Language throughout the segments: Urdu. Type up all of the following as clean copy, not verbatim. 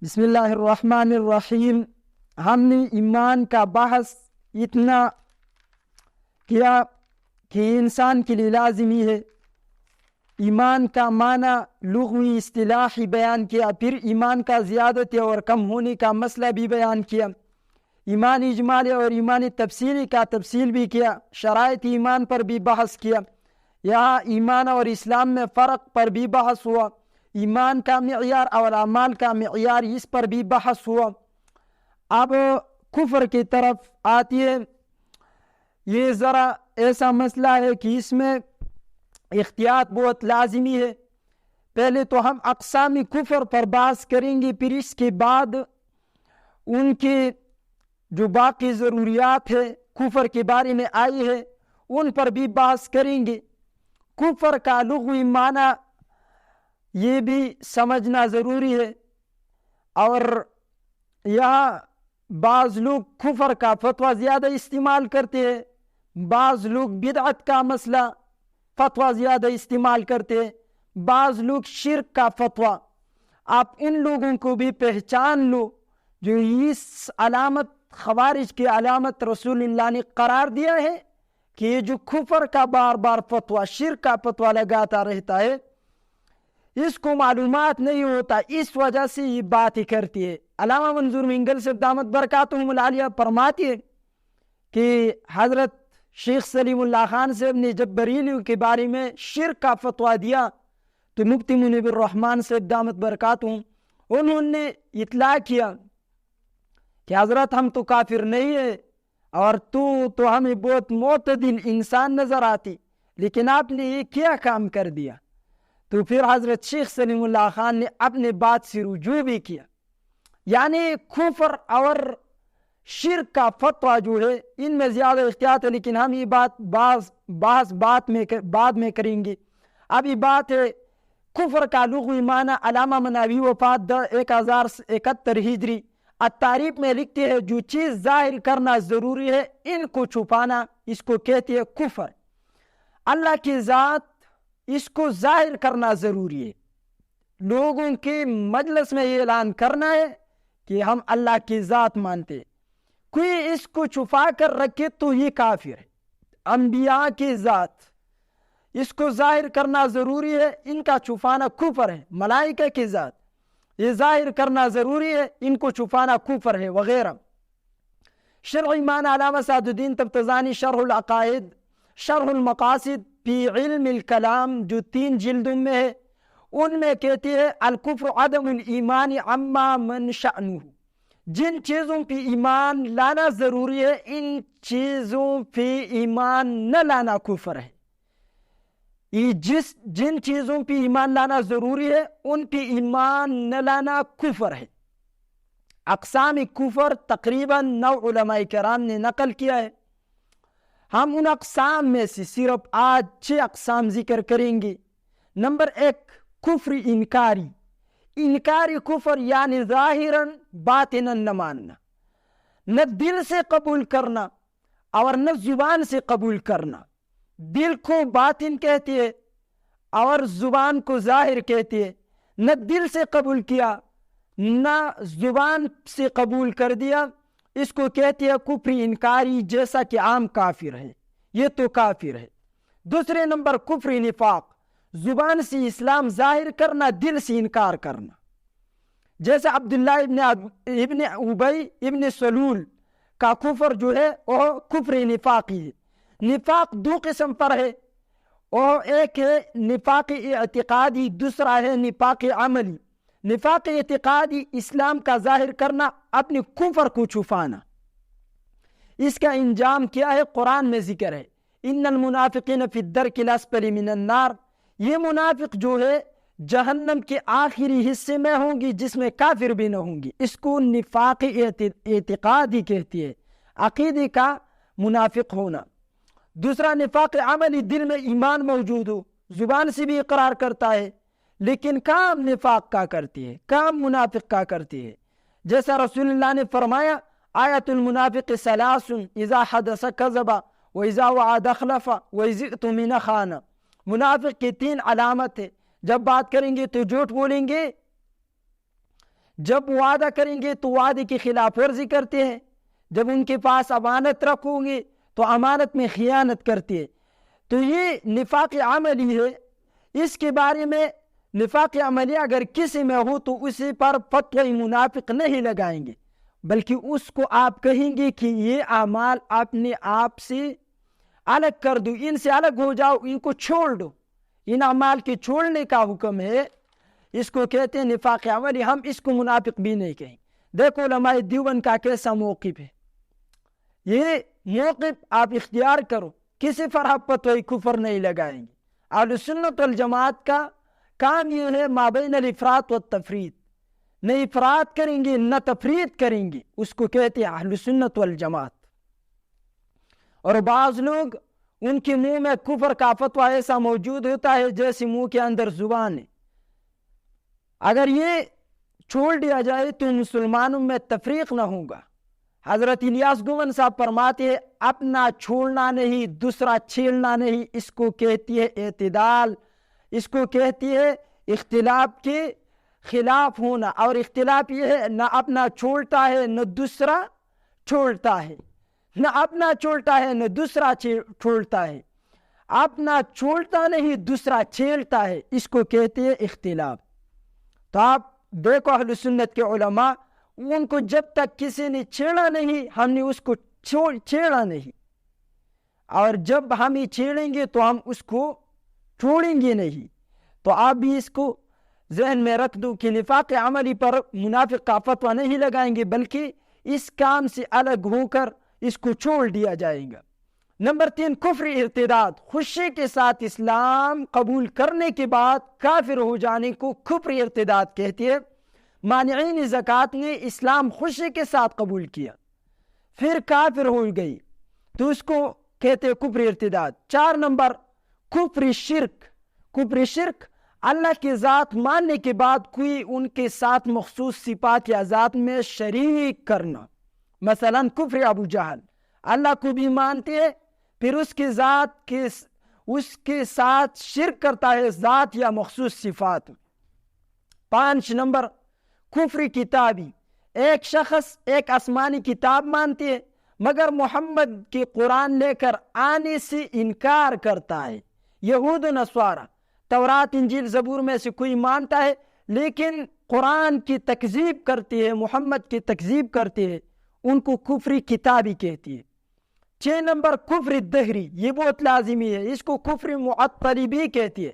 بسم اللہ الرحمن الرحیم۔ ہم نے ایمان کا بحث اتنا کیا کہ انسان کے لیے لازمی ہے۔ ایمان کا معنی لغوی اصطلاحی بیان کیا، پھر ایمان کا زیادت اور کم ہونے کا مسئلہ بھی بیان کیا، ایمان اجمالی اور ایمان تفصیلی کا تفصیل بھی کیا، شرائط ایمان پر بھی بحث کیا، یہاں ایمان اور اسلام میں فرق پر بھی بحث ہوا، ایمان کا معیار اور اعمال کا معیار اس پر بھی بحث ہوا۔ اب کفر کی طرف آتی ہے۔ یہ ذرا ایسا مسئلہ ہے کہ اس میں احتیاط بہت لازمی ہے۔ پہلے تو ہم اقسام کفر پر بحث کریں گے، پھر اس کے بعد ان کے جو باقی ضروریات ہے کفر کے بارے میں آئی ہے ان پر بھی بحث کریں گے۔ کفر کا لغوی معنی یہ بھی سمجھنا ضروری ہے، اور یہاں بعض لوگ کفر کا فتویٰ زیادہ استعمال کرتے ہیں، بعض لوگ بدعت کا مسئلہ فتویٰ زیادہ استعمال کرتے ہیں، بعض لوگ شرک کا فتویٰ۔ آپ ان لوگوں کو بھی پہچان لو جو اس علامت خوارج کی علامت رسول اللہ نے قرار دیا ہے کہ یہ جو کفر کا بار بار فتویٰ، شرک کا فتویٰ لگاتا رہتا ہے، اس کو معلومات نہیں ہوتا، اس وجہ سے یہ باتیں کرتی ہے۔ علامہ منظور منگل سے دامت برکاتہم العالیہ فرماتی ہے کہ حضرت شیخ سلیم اللہ خان صاحب نے جب بریلیوں کے بارے میں شرک کا فتویٰ دیا تو مفتی منیب الرحمن صاحب دامت برکاتہم انہوں نے اطلاع کیا کہ حضرت ہم تو کافر نہیں ہے اور تو ہمیں بہت معتدل انسان نظر آتی، لیکن آپ نے یہ کیا کام کر دیا؟ تو پھر حضرت شیخ سلیم اللہ خان نے اپنے بات سے رجوع بھی کیا، یعنی کفر اور شرک کا فتویٰ جو ہے ان میں زیادہ احتیاط ہے، لیکن ہم یہ بات بعد میں کریں گے۔ اب یہ بات ہے کفر کا لغوی معنی۔ علامہ مناوی وفات 1071 ہجری التعریف میں لکھتے ہیں جو چیز ظاہر کرنا ضروری ہے ان کو چھپانا اس کو کہتے ہیں کفر۔ اللہ کی ذات اس کو ظاہر کرنا ضروری ہے، لوگوں کے مجلس میں یہ اعلان کرنا ہے کہ ہم اللہ کی ذات مانتے، کوئی اس کو چھپا کر رکھے تو یہ کافر ہے۔ انبیاء کی ذات اس کو ظاہر کرنا ضروری ہے، ان کا چھپانا کفر ہے۔ ملائکہ کی ذات یہ ظاہر کرنا ضروری ہے، ان کو چھپانا کفر ہے، وغیرہ۔ شرعی معنی علامہ سعد الدین تفتزانی شرح العقائد شرح المقاصد فی علم الکلام جو 3 جلدوں میں ہے ان میں کہتے ہیں الکفر عدم الایمان عما من شأنہ، جن چیزوں پہ ایمان لانا ضروری ہے ان چیزوں پہ ایمان نہ لانا کفر ہے۔ یہ جن چیزوں پہ ایمان لانا ضروری ہے ان پہ ایمان نہ لانا کفر ہے۔ اقسام کفر تقریباً 9 علماء کرام نے نقل کیا ہے۔ ہم ان اقسام میں سے صرف آج 6 اقسام ذکر کریں گے۔ نمبر 1 کفر انکاری۔ انکاری کفر یعنی ظاہراً باطناً نہ ماننا، نہ دل سے قبول کرنا اور نہ زبان سے قبول کرنا۔ دل کو باطن کہتے ہیں اور زبان کو ظاہر کہتے ہیں۔ نہ دل سے قبول کیا نہ زبان سے قبول کر دیا، اس کو کہتے ہیں کفر انکاری، جیسا کہ عام کافر ہے، یہ تو کافر ہے۔ دوسرے نمبر کفر نفاق، زبان سے اسلام ظاہر کرنا، دل سے انکار کرنا، جیسے عبداللہ ابن ابی ابن سلول کا کفر جو ہے وہ کفر نفاقی ہے۔ نفاق 2 قسم پر ہے، اور ایک ہے نفاق اعتقادی، دوسرا ہے نفاق عملی۔ نفاق اعتقادی اسلام کا ظاہر کرنا، اپنے کفر کو چھپانا۔ اس کا انجام کیا ہے؟ قرآن میں ذکر ہے ان المنافقین فی الدرک الاسفل من النار، یہ منافق جو ہے جہنم کے آخری حصے میں ہوں گی جس میں کافر بھی نہ ہوں گی۔ اس کو نفاق اعتقادی کہتی ہے، عقیدے کا منافق ہونا۔ دوسرا نفاق عملی، دل میں ایمان موجود ہو، زبان سے بھی اقرار کرتا ہے لیکن کام نفاق کا کرتی ہے، کام منافق کا کرتی ہے۔ جیسا رسول اللہ نے فرمایا آیت المنافق 3 اذا حدث کذب واذا وعد اخلف واذا اؤتمن خان۔ منافق کی 3 علامت ہے، جب بات کریں گے تو جھوٹ بولیں گے، جب وعدہ کریں گے تو وعدے کی خلاف ورزی کرتے ہیں، جب ان کے پاس امانت رکھو گے تو امانت میں خیانت کرتے ہیں۔ تو یہ نفاق عملی ہے۔ اس کے بارے میں نفاق عملی اگر کسی میں ہو تو اسی پر فتوی منافق نہیں لگائیں گے، بلکہ اس کو آپ کہیں گے کہ یہ اعمال اپنے آپ سے الگ کر دو، ان سے الگ ہو جاؤ، ان کو چھوڑ دو۔ ان اعمال کے چھوڑنے کا حکم ہے، اس کو کہتے ہیں نفاق عملی۔ ہم اس کو منافق بھی نہیں کہیں۔ دیکھو علماء دیوبند کا کیسا موقف ہے، یہ موقف آپ اختیار کرو، کسی پر آپ فتوی کفر نہیں لگائیں گے۔ اہل سنت والجماعت کا کام یہ ہے مابین الافراط والتفرید، نہ افراد کریں گے نہ تفرید کریں گے، اس کو کہتے ہیں اہل سنت والجماعت۔ اور بعض لوگ ان کے منہ میں کفر کا فتویٰ ایسا موجود ہوتا ہے جیسے منہ کے اندر زبان ہے۔ اگر یہ چھوڑ دیا جائے تو مسلمانوں میں تفریق نہ ہوگا۔ حضرت الیاس گوون صاحب فرماتے ہیں اپنا چھوڑنا نہیں، دوسرا چھیڑنا نہیں، اس کو کہتی ہے اعتدال، اس کو کہتی ہے اختلاف کے خلاف ہونا۔ اور اختلاف یہ ہے نہ اپنا چھوڑتا ہے نہ دوسرا چھوڑتا ہے، نہ اپنا چھوڑتا ہے نہ دوسرا چھوڑتا ہے، اپنا چھوڑتا نہیں دوسرا چھیڑتا ہے، اس کو کہتے ہیں اختلاف۔ تو آپ دیکھو اہل سنت کے علماء، ان کو جب تک کسی نے چھیڑا نہیں ہم نے اس کو چھیڑا نہیں، اور جب ہم یہ چھیڑیں گے تو ہم اس کو چھوڑیں گے نہیں۔ تو آپ بھی اس کو ذہن میں رکھ دو کہ نفاق عملی پر منافق کا فتویٰ نہیں لگائیں گے، بلکہ اس کام سے الگ ہو کر اس کو چھوڑ دیا جائے گا۔ نمبر 3، کفر ارتداد، خوشی کے ساتھ اسلام قبول کرنے کے بعد کافر ہو جانے کو کفر ارتداد کہتے ہیں۔ مانعین زکوٰۃ نے اسلام خوشی کے ساتھ قبول کیا پھر کافر ہو گئی تو اس کو کہتے ہیں کفر ارتداد۔ 4 نمبر، کفر شرک۔ کفر شرک اللہ کی ذات ماننے کے بعد کوئی ان کے ساتھ مخصوص صفات یا ذات میں شریک کرنا۔ مثلا کفر ابو جہل، اللہ کو بھی مانتے ہیں پھر اس کی ذات اس کے ساتھ شرک کرتا ہے ذات یا مخصوص صفات۔ 5 نمبر، کفر کتابی، ایک شخص ایک آسمانی کتاب مانتے ہیں مگر محمد کی قرآن لے کر آنے سے انکار کرتا ہے۔ یہود و نصارہ تورات انجیل زبور میں سے کوئی مانتا ہے لیکن قرآن کی تکذیب کرتی ہے، محمد کی تکذیب کرتے ہیں، ان کو کفر کتابی کہتی ہے۔ 6 نمبر، کفر دہری، یہ بہت لازمی ہے، اس کو کفر معطلی بھی کہتی ہے۔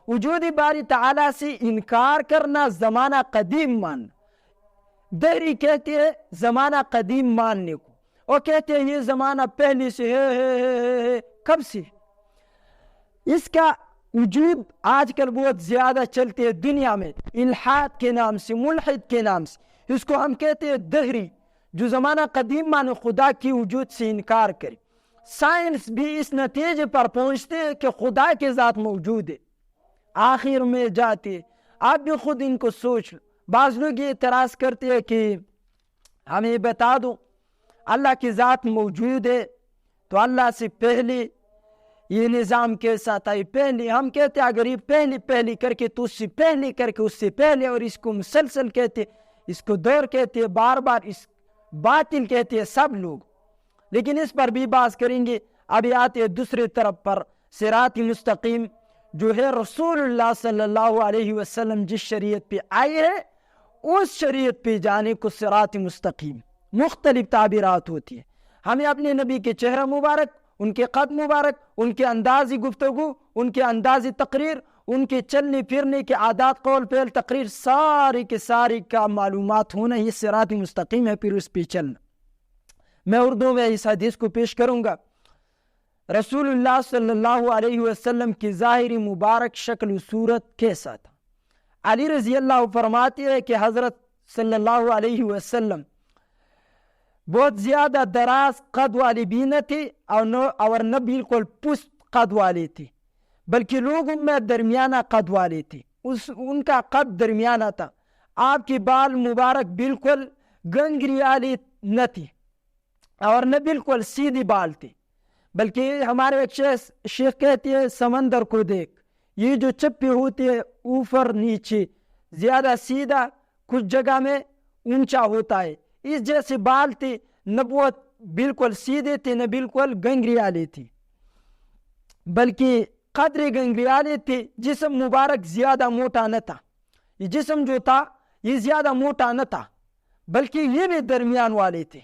وجود باری تعالیٰ سے انکار کرنا، زمانہ قدیم ماننا۔ دہری کہتے ہیں زمانہ قدیم ماننے کو، اور کہتے ہیں یہ زمانہ پہلے سے ہے۔ کب سے؟ اس کا وجود آج کل بہت زیادہ چلتے ہیں دنیا میں، الحاد کے نام سے، ملحد کے نام سے، اس کو ہم کہتے ہیں دہری، جو زمانہ قدیم مانے، خدا کی وجود سے انکار کرے۔ سائنس بھی اس نتیجے پر پہنچتے ہیں کہ خدا کے ذات موجود ہے، آخر میں جاتے۔ آپ بھی خود ان کو سوچ لو۔ بعض لوگ یہ اعتراض کرتے ہیں کہ ہمیں بتا دو اللہ کی ذات موجود ہے تو اللہ سے پہلے یہ نظام کیسا تھا؟ یہ پہلے، ہم کہتے ہیں اگر یہ پہلے کر کے تو اس سے پہلے کر کے اس سے پہلے، اور اس کو مسلسل کہتے، اس کو دور کہتے، بار بار اس باطل کہتے ہیں سب لوگ، لیکن اس پر بھی بات کریں گے۔ ابھی آتے ہیں دوسری طرف پر، صراط مستقیم جو ہے رسول اللہ صلی اللہ علیہ وسلم جس شریعت پہ آئے ہیں اس شریعت پہ جانے کو صراط مستقیم۔ مختلف تعبیرات ہوتی ہیں۔ ہمیں اپنے نبی کے چہرہ مبارک، ان کے قد مبارک، ان کے انداز گفتگو، ان کے انداز تقریر، ان کے چلنے پھرنے کے عادات، قول فعل تقریر، سارے کے سارے کا معلومات ہونا، یہ صراط مستقیم ہے، پھر اس پہ چلنا۔ میں اردو میں اس حدیث کو پیش کروں گا۔ رسول اللہ صلی اللہ علیہ وسلم کی ظاہری مبارک شکل و صورت کیسا تھا؟ علی رضی اللہ فرماتے ہیں کہ حضرت صلی اللہ علیہ وسلم بہت زیادہ دراز قد والے بھی نہ تھے اور نہ بالکل پست قد والے تھے، بلکہ لوگوں میں درمیانہ قد والے تھے، ان کا قد درمیانہ تھا۔ آپ کے بال مبارک بالکل گنگری والے نہ تھے اور نہ بالکل سیدھے بال تھے، بلکہ ہمارے ایک شیخ کہتے ہیں سمندر کو دیکھ، یہ جو چپے ہوتے ہیں اوپر نیچے، زیادہ سیدھا، کچھ جگہ میں اونچا ہوتا ہے. اس جیسے بال تھے, نہ بہت بالکل سیدھے تھے نہ بالکل گنگریالے تھے, بلکہ قدرے گنگریالے تھے. جسم مبارک زیادہ موٹا نہ تھا, یہ جسم جو تھا یہ زیادہ موٹا نہ تھا بلکہ یہ بھی درمیان والے تھے.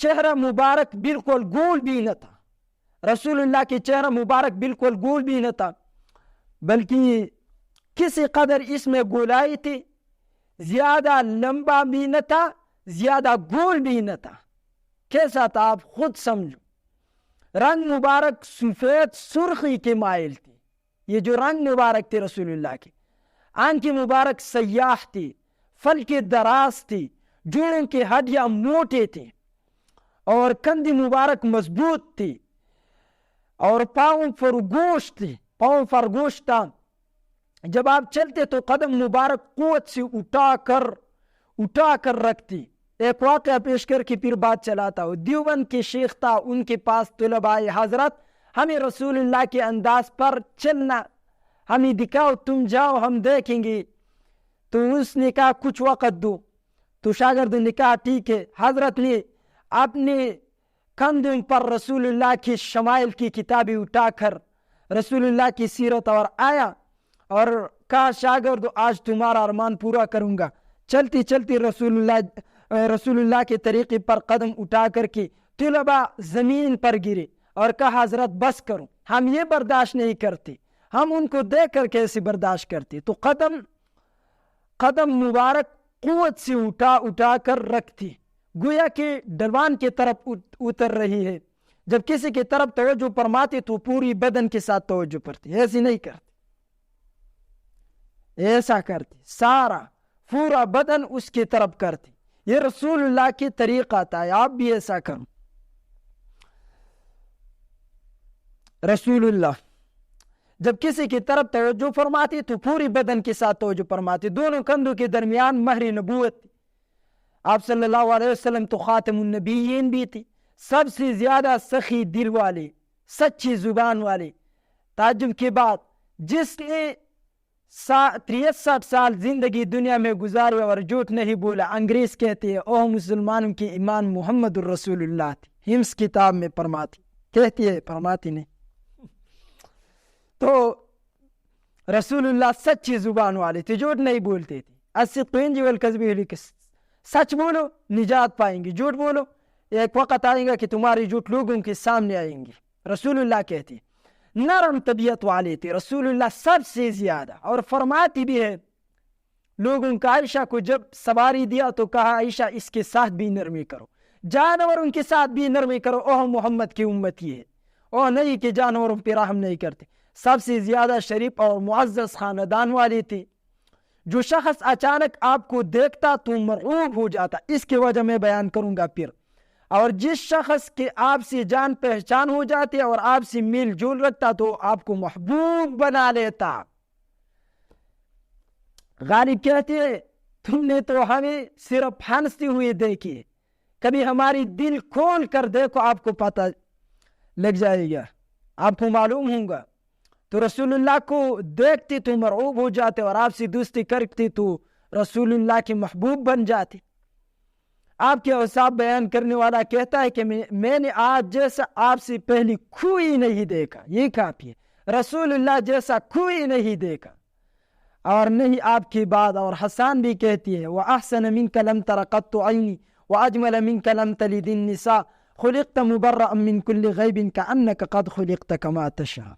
چہرہ مبارک بالکل گول بھی نہ تھا, رسول اللہ کے چہرہ مبارک بالکل گول بھی نہ تھا بلکہ کسی قدر اس میں گولائی تھی. زیادہ لمبا بھی نہ تھا, زیادہ گول بھی نہ تھا. کیسا تھا آپ خود سمجھو. رنگ مبارک سفید سرخی کے مائل تھی. یہ جو رنگ مبارک تھے رسول اللہ کے. آنکھ مبارک سیاہ تھی, پھل کے دراز تھی, جوڑوں کی ہڈیاں موٹے تھے اور کندھی مبارک مضبوط تھی اور پاؤں فرگوش تھی, پاؤں فرگوش تھا. جب آپ چلتے تو قدم مبارک قوت سے اٹھا کر رکھتی. ایک واقعہ پیش کر کے پھر بات چلاتا ہوں. دیوبند کے شیخ تھا, ان کے پاس طلباء حضرت ہمیں رسول اللہ کے انداز پر چلنا, ہمیں دکھاؤ, تم جاؤ ہم دیکھیں گے. تو اس نے کہا کچھ وقت دو. تو شاگرد نے کہا ٹھیک ہے. حضرت نے اپنے کندھوں پر رسول اللہ کی شمائل کی کتابیں اٹھا کر رسول اللہ کی سیرت اور آیا اور کہا شاگرد آج تمہارا ارمان پورا کروں گا. چلتی چلتی رسول اللہ کے طریقے پر قدم اٹھا کر کے طلباء زمین پر گرے اور کہا حضرت بس کرو, ہم یہ برداشت نہیں کرتے, ہم ان کو دیکھ کر کیسے برداشت کرتے. تو قدم مبارک قوت سے اٹھا کر رکھتی, گویا کہ ڈلوان کی طرف اتر رہی ہے. جب کسی کی طرف توجہ فرماتی تو پوری بدن کے ساتھ توجہ کرتی, ایسی نہیں کرتی, ایسا کرتی, سارا پورا بدن اس کی طرف کرتی. یہ رسول اللہ کی طریقہ تھا, آپ بھی ایسا کرو. رسول اللہ جب کسی کی طرف توجہ فرماتی تو پوری بدن کے ساتھ توجہ فرماتی. دونوں کندھوں کے درمیان مہر نبوت تھی. آپ صلی اللہ علیہ وسلم تو خاتم النبیین بھی تھی, سب سے زیادہ سخی دل والے, سچی زبان والے. تعجب کی بات, جس نے 63 سال زندگی دنیا میں گزارے اور جھوٹ نہیں بولا, انگریز کہتے ہیں اوہ مسلمانوں کی ایمان محمد الرسول اللہ تھی. ہمس کتاب میں فرماتی, کہتی ہے, فرماتی نہیں. تو رسول اللہ سچی زبان والے تھے, جھوٹ نہیں بولتے تھے. الصدق ينجي والكذب يهلك, سچ بولو نجات پائیں گے, جھوٹ بولو ایک وقت آئے گا کہ تمہاری جھوٹ لوگوں کے سامنے آئیں گے. رسول اللہ کہتے نرم طبیعت والے تھے رسول اللہ سب سے زیادہ, اور فرماتی بھی ہے لوگوں کا. عائشہ کو جب سواری دیا تو کہا عائشہ اس کے ساتھ بھی نرمی کرو, جانوروں کے ساتھ بھی نرمی کرو, اوہ محمد کی امتی ہے, اوہ نہیں کہ جانوروں پہ رحم نہیں کرتے. سب سے زیادہ شریف اور معزز خاندان والے تھے. جو شخص اچانک آپ کو دیکھتا تو مرعوب ہو جاتا, اس کی وجہ میں بیان کروں گا پھر. اور جس شخص کے آپ سے جان پہچان ہو جاتے اور آپ سے میل جول رکھتا تو آپ کو محبوب بنا لیتا. غالب کہتے ہیں تم نے تو ہمیں صرف ہنستے ہوئے دیکھی, کبھی ہماری دل کھول کر دیکھو, آپ کو پتہ لگ جائے گا, آپ کو معلوم ہوگا. تو رسول اللہ کو دیکھتے تو مرعوب ہو جاتے اور آپ سے دوستی کرتے تو رسول اللہ کے محبوب بن جاتے. آپ کے اوصاف بیان کرنے والا کہتا ہے کہ میں نے آج جیسا آپ سے پہلے کوئی نہیں دیکھا, یہ کافی ہے. رسول اللہ جیسا کوئی نہیں دیکھا اور نہیں آپ کی بات. اور حسان بھی کہتی ہے وَأَحْسَنَ مِنْكَ لَمْ تَرَ قَطُّ عَيْنِي وَأَجْمَلَ مِنْكَ لَمْ تَلِدِ النِّسَاءُ خُلِقْتَ مُبَرَّأً مِنْ كُلِّ غَيْبٍ كَأَنَّكَ قَدْ خُلِقْتَ كَمَا تَشَاءُ.